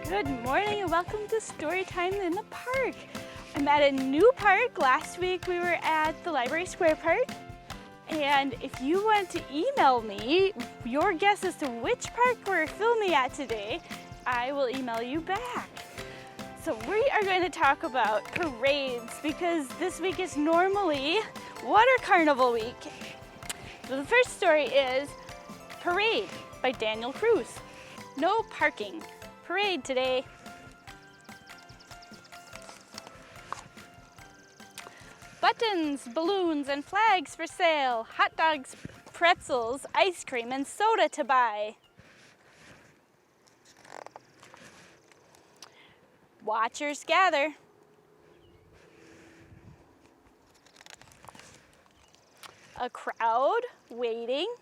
Good morning and welcome to Storytime in the Park. I'm at a new park. Last week we were at the Library Square Park. And if you want to email me your guess as to which park we're filming at today, I will email you back. So we are going to talk about parades because this week is normally Water Carnival week. So the first story is Parade by Daniel Cruz. No parking. Parade today. Buttons, balloons, and flags for sale. Hot dogs, pretzels, ice cream, and soda to buy. Watchers gather. A crowd waiting.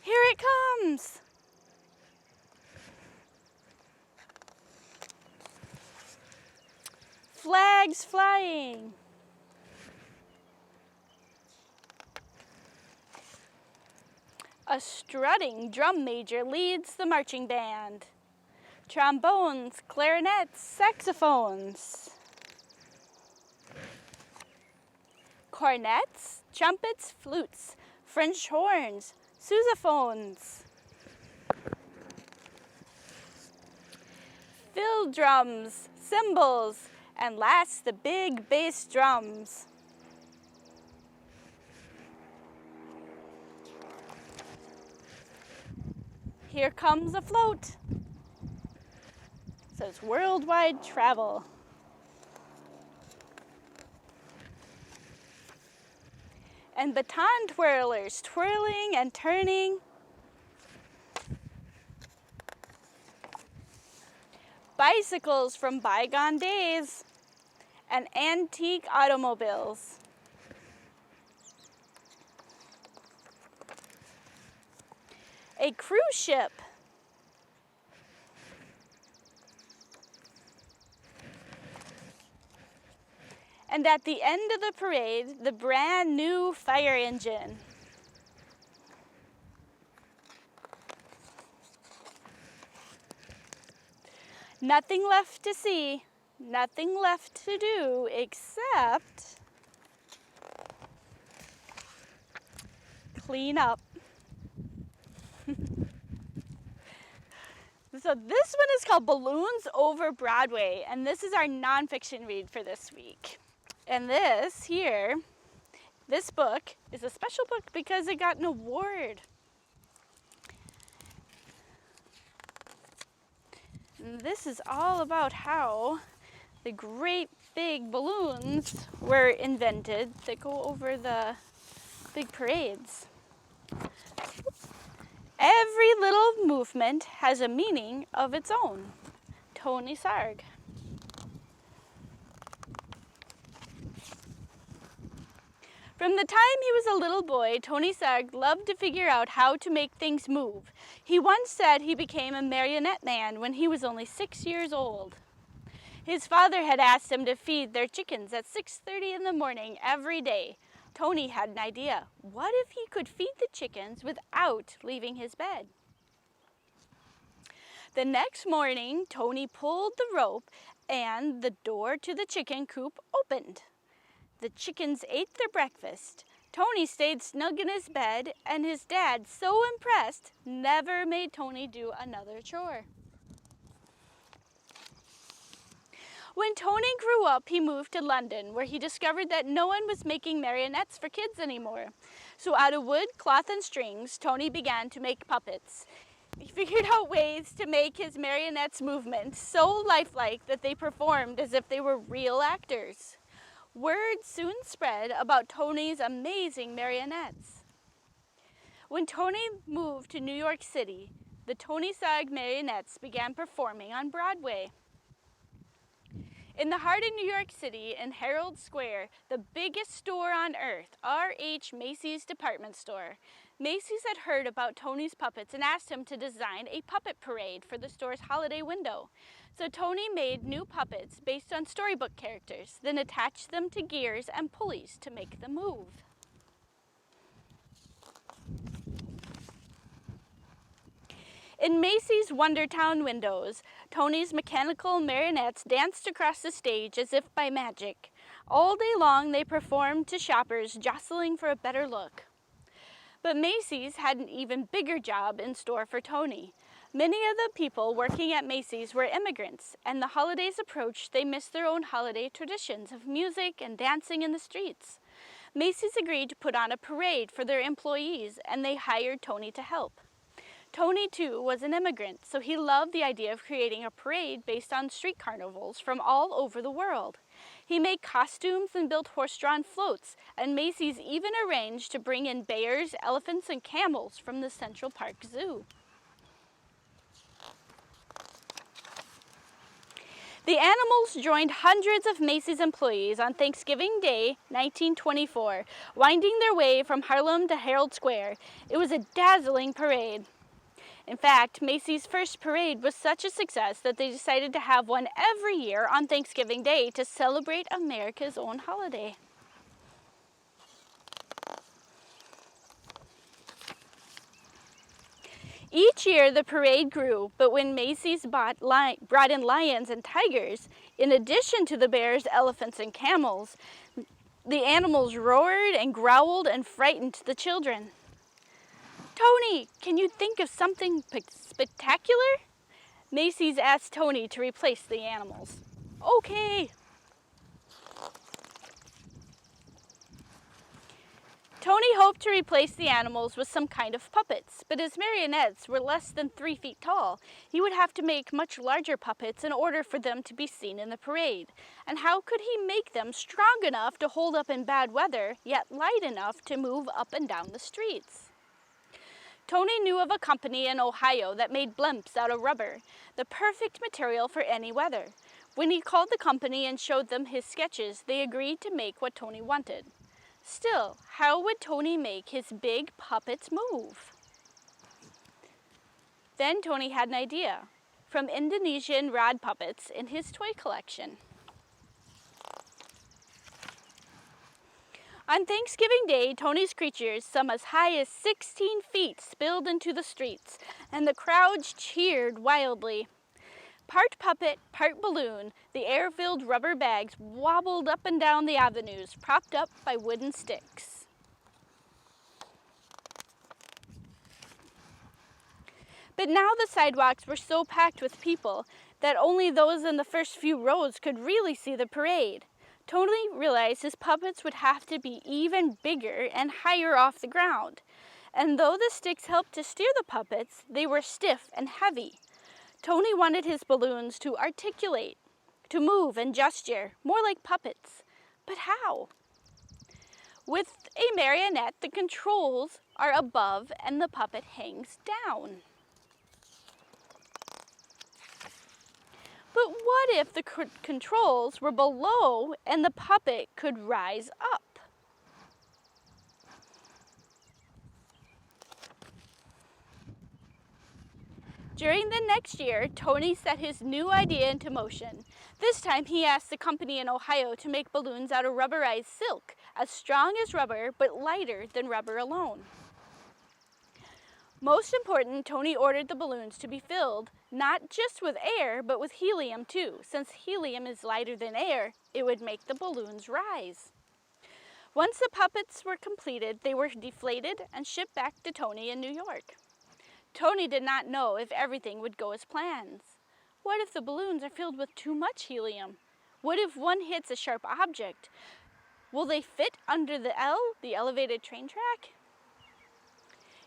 Here it comes. Flags flying. A strutting drum major leads the marching band. Trombones, clarinets, saxophones. Cornets, trumpets, flutes, French horns, sousaphones. Fill drums, cymbals, and last the big bass drums. Here comes a float. It says worldwide travel. And baton twirlers twirling and turning. Bicycles from bygone days and antique automobiles. A cruise ship. And at the end of the parade, the brand new fire engine. Nothing left to see, nothing left to do except clean up. So this one is called Balloons Over Broadway, and this is our nonfiction read for this week. And this book is a special book because it got an award. And this is all about how the great big balloons were invented that go over the big parades. Every little movement has a meaning of its own. Tony Sarg. From the time he was a little boy, Tony Sarg loved to figure out how to make things move. He once said he became a marionette man when he was only 6 years old. His father had asked him to feed their chickens at 6:30 in the morning every day. Tony had an idea. What if he could feed the chickens without leaving his bed? The next morning, Tony pulled the rope and the door to the chicken coop opened. The chickens ate their breakfast. Tony stayed snug in his bed, and his dad, so impressed, never made Tony do another chore. When Tony grew up, he moved to London, where he discovered that no one was making marionettes for kids anymore. So out of wood, cloth, and strings, Tony began to make puppets. He figured out ways to make his marionettes' movement so lifelike that they performed as if they were real actors. Word soon spread about Tony's amazing marionettes. When Tony moved to New York City, the Tony Sarg marionettes began performing on Broadway. In the heart of New York City, in Herald Square, the biggest store on earth, R.H. Macy's department store, Macy's had heard about Tony's puppets and asked him to design a puppet parade for the store's holiday window. So Tony made new puppets based on storybook characters, then attached them to gears and pulleys to make them move. In Macy's Wondertown windows, Tony's mechanical marionettes danced across the stage as if by magic. All day long they performed to shoppers jostling for a better look. But Macy's had an even bigger job in store for Tony. Many of the people working at Macy's were immigrants, and the holidays approached, they missed their own holiday traditions of music and dancing in the streets. Macy's agreed to put on a parade for their employees, and they hired Tony to help. Tony, too, was an immigrant, so he loved the idea of creating a parade based on street carnivals from all over the world. He made costumes and built horse-drawn floats, and Macy's even arranged to bring in bears, elephants, and camels from the Central Park Zoo. The animals joined hundreds of Macy's employees on Thanksgiving Day, 1924, winding their way from Harlem to Herald Square. It was a dazzling parade. In fact, Macy's first parade was such a success that they decided to have one every year on Thanksgiving Day to celebrate America's own holiday. Each year the parade grew, but when Macy's brought in lions and tigers, in addition to the bears, elephants, and camels, the animals roared and growled and frightened the children. "Tony, can you think of something spectacular?" Macy's asked Tony to replace the animals. "Okay." Tony hoped to replace the animals with some kind of puppets, but his marionettes were less than 3 feet tall. He would have to make much larger puppets in order for them to be seen in the parade. And how could he make them strong enough to hold up in bad weather, yet light enough to move up and down the streets? Tony knew of a company in Ohio that made blimps out of rubber, the perfect material for any weather. When he called the company and showed them his sketches, they agreed to make what Tony wanted. Still, how would Tony make his big puppets move? Then Tony had an idea from Indonesian rod puppets in his toy collection. On Thanksgiving Day, Tony's creatures, some as high as 16 feet, spilled into the streets, and the crowds cheered wildly. Part puppet, part balloon, the air-filled rubber bags wobbled up and down the avenues, propped up by wooden sticks. But now the sidewalks were so packed with people that only those in the first few rows could really see the parade. Tony realized his puppets would have to be even bigger and higher off the ground. And though the sticks helped to steer the puppets, they were stiff and heavy. Tony wanted his balloons to articulate, to move and gesture, more like puppets. But how? With a marionette, the controls are above and the puppet hangs down. But what if the controls were below and the puppet could rise up? During the next year, Tony set his new idea into motion. This time he asked the company in Ohio to make balloons out of rubberized silk, as strong as rubber but lighter than rubber alone. Most important, Tony ordered the balloons to be filled not just with air, but with helium too. Since helium is lighter than air, it would make the balloons rise. Once the puppets were completed, they were deflated and shipped back to Tony in New York. Tony did not know if everything would go as planned. What if the balloons are filled with too much helium? What if one hits a sharp object? Will they fit under the elevated train track?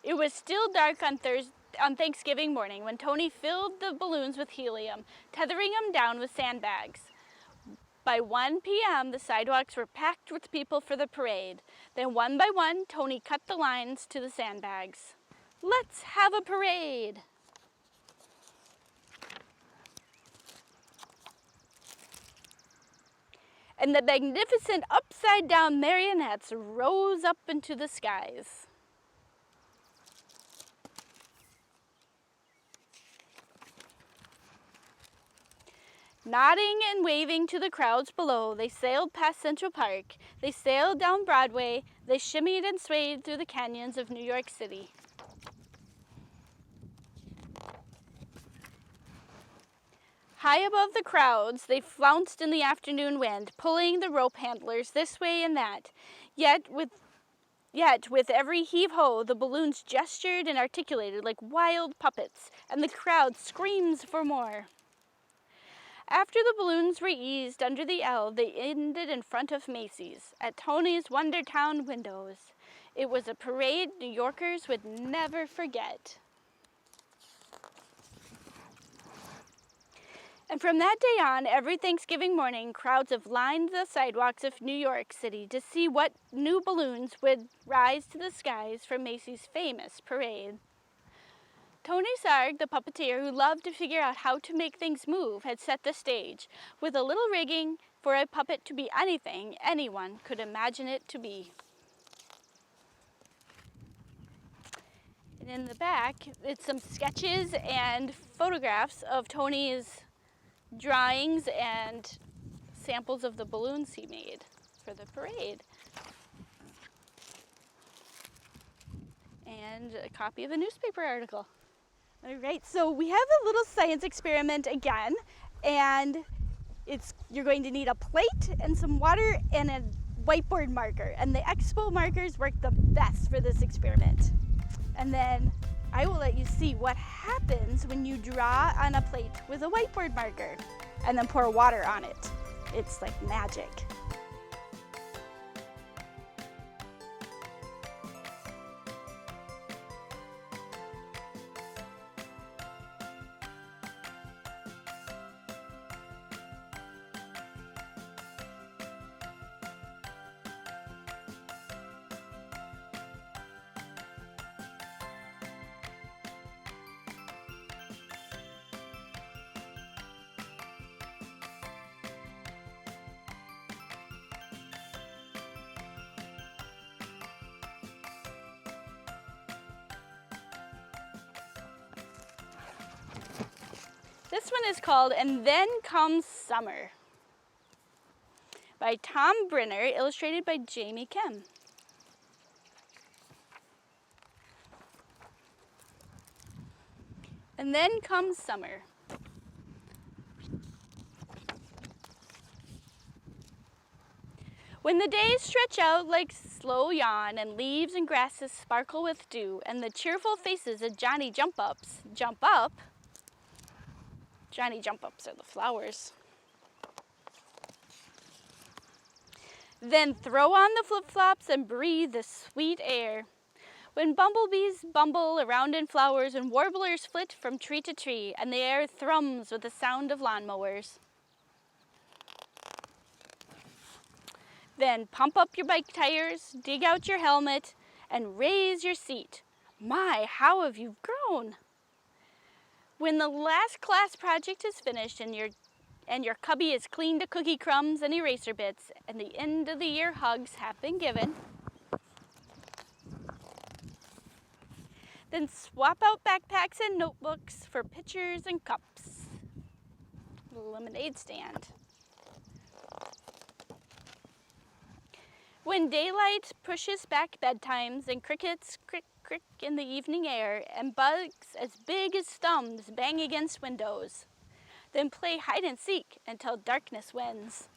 It was still dark on Thanksgiving morning when Tony filled the balloons with helium, tethering them down with sandbags. By 1 p.m., the sidewalks were packed with people for the parade. Then one by one, Tony cut the lines to the sandbags. Let's have a parade! And the magnificent upside-down marionettes rose up into the skies. Nodding and waving to the crowds below, they sailed past Central Park. They sailed down Broadway. They shimmied and swayed through the canyons of New York City. High above the crowds, they flounced in the afternoon wind, pulling the rope handlers this way and that. Yet with every heave-ho, the balloons gestured and articulated like wild puppets, and the crowd screams for more. After the balloons were eased under the L, they ended in front of Macy's, at Tony's Wondertown windows. It was a parade New Yorkers would never forget. And from that day on, every Thanksgiving morning, crowds have lined the sidewalks of New York City to see what new balloons would rise to the skies for Macy's famous parade. Tony Sarg, the puppeteer who loved to figure out how to make things move, had set the stage, with a little rigging for a puppet to be anything anyone could imagine it to be. And in the back, it's some sketches and photographs of Tony's drawings and samples of the balloons he made for the parade. And a copy of a newspaper article. All right, so we have a little science experiment again, and you're going to need a plate and some water and a whiteboard marker, and the Expo markers work the best for this experiment. And then I will let you see what happens when you draw on a plate with a whiteboard marker and then pour water on it. It's like magic. This one is called And Then Comes Summer by Tom Brenner, illustrated by Jamie Kim. And then comes summer. When the days stretch out like slow yawn, and leaves and grasses sparkle with dew, and the cheerful faces of Johnny Jump-Ups jump up. Johnny Jump-Ups are the flowers. Then throw on the flip-flops and breathe the sweet air. When bumblebees bumble around in flowers and warblers flit from tree to tree, and the air thrums with the sound of lawnmowers. Then pump up your bike tires, dig out your helmet, and raise your seat. My, how have you grown! When the last class project is finished and your cubby is clean to cookie crumbs and eraser bits, and the end of the year hugs have been given, then swap out backpacks and notebooks for pitchers and cups. Little lemonade stand. When daylight pushes back bedtimes and crickets crick crick in the evening air and bugs as big as thumbs bang against windows, then play hide and seek until darkness wins.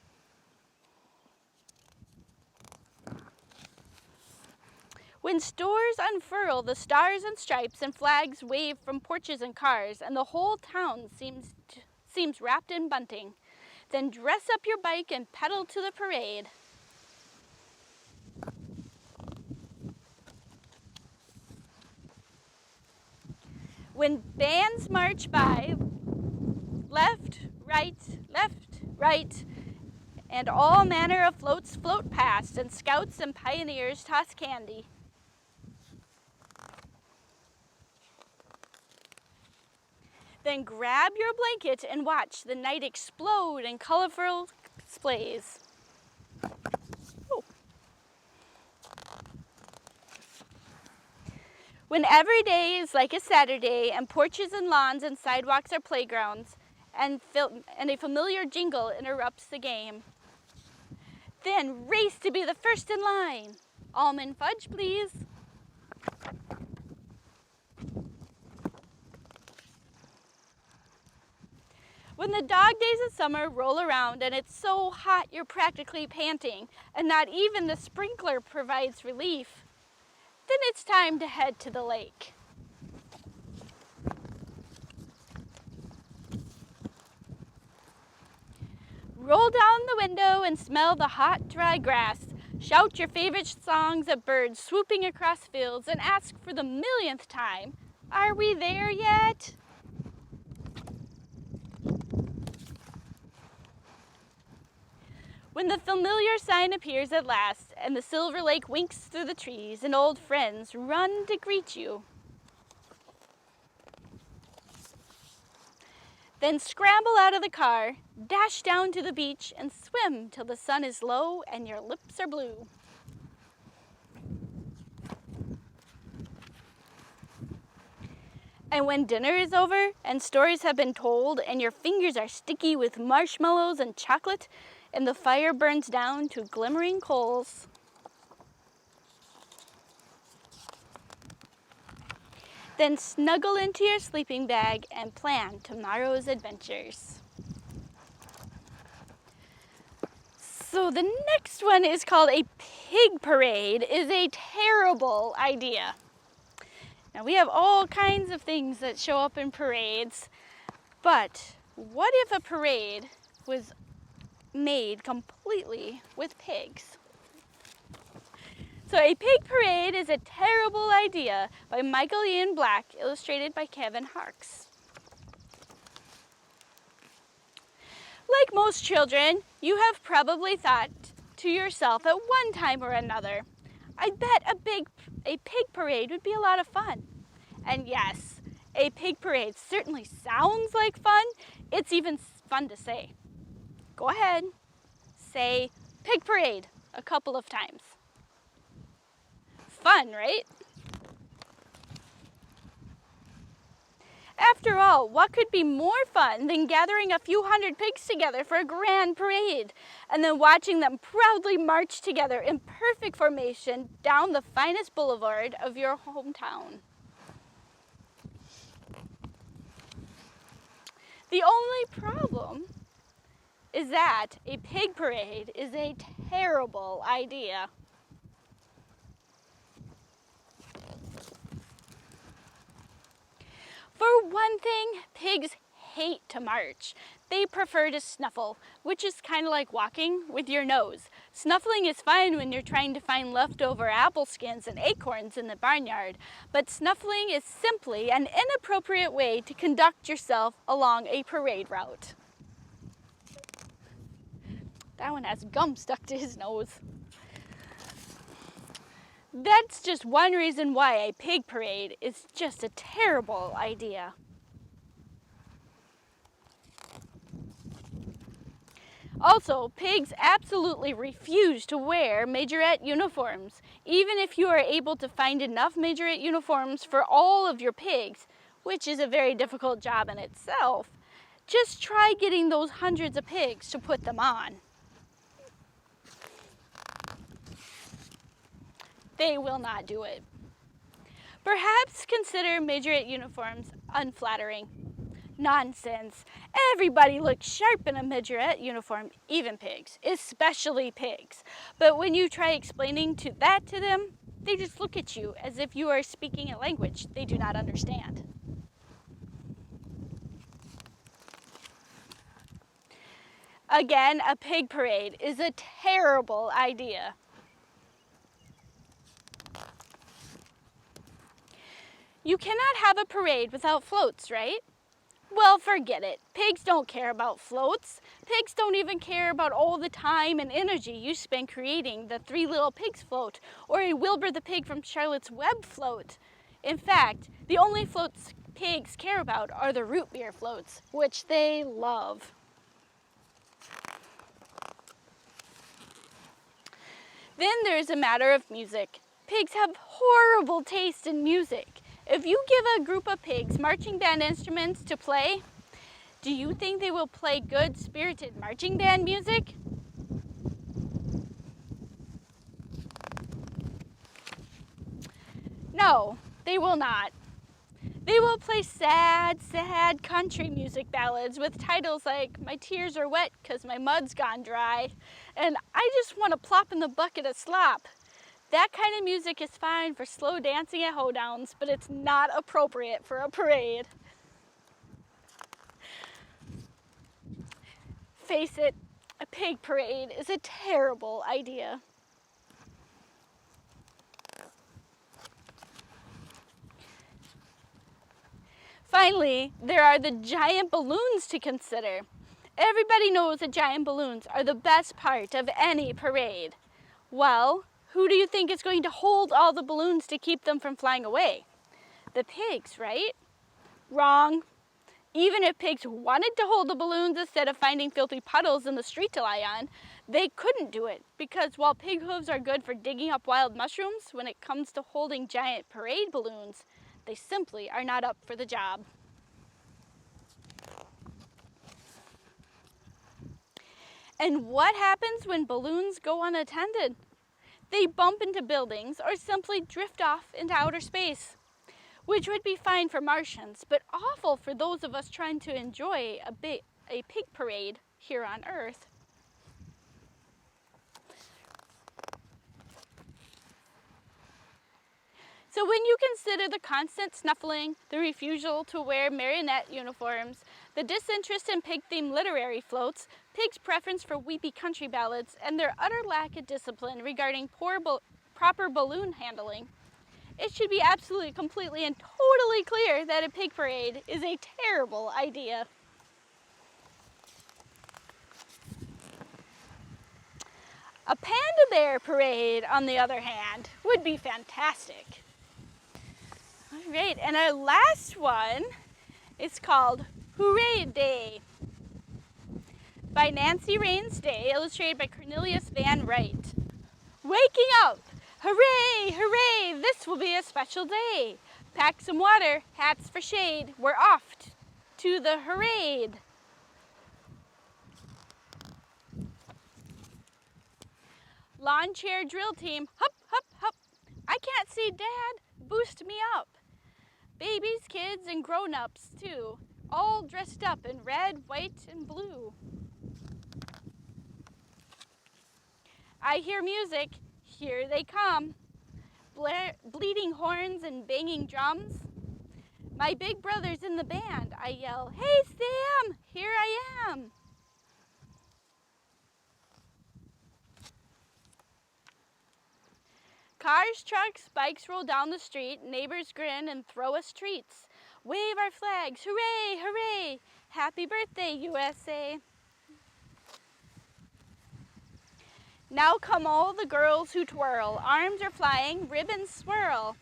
When stores unfurl the stars and stripes and flags wave from porches and cars, and the whole town seems wrapped in bunting, then dress up your bike and pedal to the parade. When bands march by, left, right, and all manner of floats float past, and scouts and pioneers toss candy. Then grab your blanket and watch the night explode in colorful displays. Oh. When every day is like a Saturday, and porches and lawns and sidewalks are playgrounds, and a familiar jingle interrupts the game. Then race to be the first in line. Almond fudge, please. When the dog days of summer roll around and it's so hot you're practically panting and not even the sprinkler provides relief, then it's time to head to the lake. Roll down the window and smell the hot, dry grass. Shout your favorite songs at birds swooping across fields and ask for the millionth time, "Are we there yet?" When the familiar sign appears at last and the Silver Lake winks through the trees and old friends run to greet you, then scramble out of the car, dash down to the beach, and swim till the sun is low and your lips are blue. And when dinner is over and stories have been told and your fingers are sticky with marshmallows and chocolate and the fire burns down to glimmering coals, then snuggle into your sleeping bag and plan tomorrow's adventures. So the next one is called A Pig Parade is a terrible idea. Now we have all kinds of things that show up in parades, but what if a parade was made completely with pigs? So A Pig Parade is a terrible idea by Michael Ian Black, illustrated by Kevin Harks. Like most children, you have probably thought to yourself at one time or another, I bet a pig parade would be a lot of fun. And yes, a pig parade certainly sounds like fun. It's even fun to say. Go ahead, say pig parade a couple of times. Fun, right? After all, what could be more fun than gathering a few hundred pigs together for a grand parade and then watching them proudly march together in perfect formation down the finest boulevard of your hometown? The only problem is that a pig parade is a terrible idea. For one thing, pigs hate to march. They prefer to snuffle, which is kind of like walking with your nose. Snuffling is fine when you're trying to find leftover apple skins and acorns in the barnyard, but snuffling is simply an inappropriate way to conduct yourself along a parade route. That one has gum stuck to his nose. That's just one reason why a pig parade is just a terrible idea. Also, pigs absolutely refuse to wear majorette uniforms. Even if you are able to find enough majorette uniforms for all of your pigs, which is a very difficult job in itself, just try getting those hundreds of pigs to put them on. They will not do it. Perhaps consider majorette uniforms unflattering. Nonsense. Everybody looks sharp in a majorette uniform, even pigs, especially pigs. But when you try explaining that to them, they just look at you as if you are speaking a language they do not understand. Again, a pig parade is a terrible idea. You cannot have a parade without floats, right? Well, forget it. Pigs don't care about floats. Pigs don't even care about all the time and energy you spend creating the Three Little Pigs float or a Wilbur the Pig from Charlotte's Web float. In fact, the only floats pigs care about are the root beer floats, which they love. Then there's a matter of music. Pigs have horrible taste in music. If you give a group of pigs marching band instruments to play, do you think they will play good, spirited marching band music? No, they will not. They will play sad, sad country music ballads with titles like "My Tears Are Wet 'Cause My Mud's Gone Dry" and "I Just Want to Plop in the Bucket of Slop." That kind of music is fine for slow dancing at hoedowns, but it's not appropriate for a parade. Face it, a pig parade is a terrible idea. Finally, there are the giant balloons to consider. Everybody knows that giant balloons are the best part of any parade. Well, who do you think is going to hold all the balloons to keep them from flying away? The pigs, right? Wrong. Even if pigs wanted to hold the balloons instead of finding filthy puddles in the street to lie on, they couldn't do it because while pig hooves are good for digging up wild mushrooms, when it comes to holding giant parade balloons, they simply are not up for the job. And what happens when balloons go unattended? They bump into buildings or simply drift off into outer space, which would be fine for Martians, but awful for those of us trying to enjoy a pig parade here on Earth. So when you consider the constant snuffling, the refusal to wear marionette uniforms, the disinterest in pig-themed literary floats, pigs' preference for weepy country ballads, and their utter lack of discipline regarding proper balloon handling, it should be absolutely, completely, and totally clear that a pig parade is a terrible idea. A panda bear parade, on the other hand, would be fantastic. All right, and our last one is called Hooray Day by Nancy Raines Day, illustrated by Cornelius Van Wright. Waking up! Hooray, hooray, this will be a special day. Pack some water, hats for shade. We're off to the parade. Lawn chair drill team, hup, hup, hup. I can't see Dad, boost me up. Babies, kids, and grown-ups too, all dressed up in red, white, and blue. I hear music, here they come. Bleeding horns and banging drums. My big brother's in the band, I yell, "Hey Sam, here I am." Cars, trucks, bikes roll down the street, neighbors grin and throw us treats. Wave our flags, hooray, hooray, happy birthday USA. Now come all the girls who twirl, arms are flying, ribbons swirl.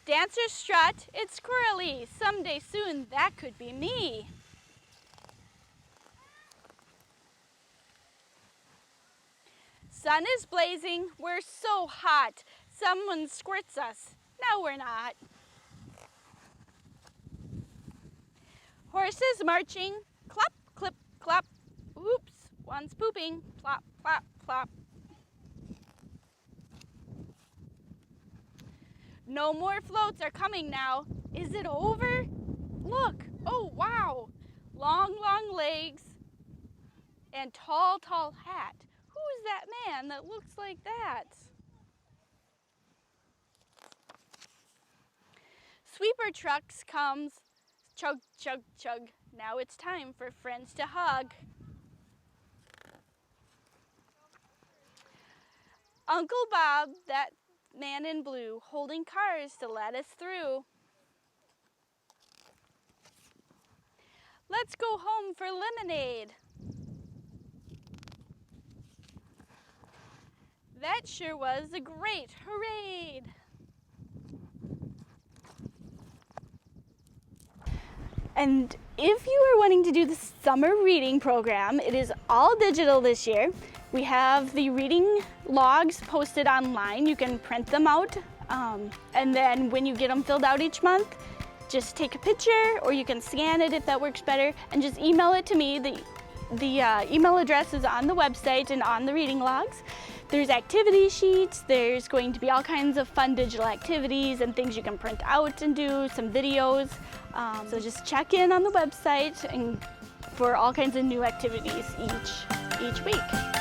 Dancers strut, it's squirrely, someday soon that could be me. Sun is blazing, we're so hot, someone squirts us, no we're not. Horses marching, clop, clip, clop, oops, one's pooping, plop, plop, plop. No more floats are coming now. Is it over? Look, oh wow, long, long legs and tall, tall hat. Who's that man that looks like that? Sweeper trucks comes, chug, chug, chug. Now it's time for friends to hug. Uncle Bob, that man in blue, holding cars to let us through. Let's go home for lemonade. That sure was a great parade. And if you are wanting to do the summer reading program, it is all digital this year. We have the reading logs posted online. You can print them out, and then when you get them filled out each month, just take a picture, or you can scan it if that works better, and just email it to me. The The email address is on the website and on the reading logs. There's activity sheets, there's going to be all kinds of fun digital activities and things you can print out and do, some videos. So just check in on the website and for all kinds of new activities each week.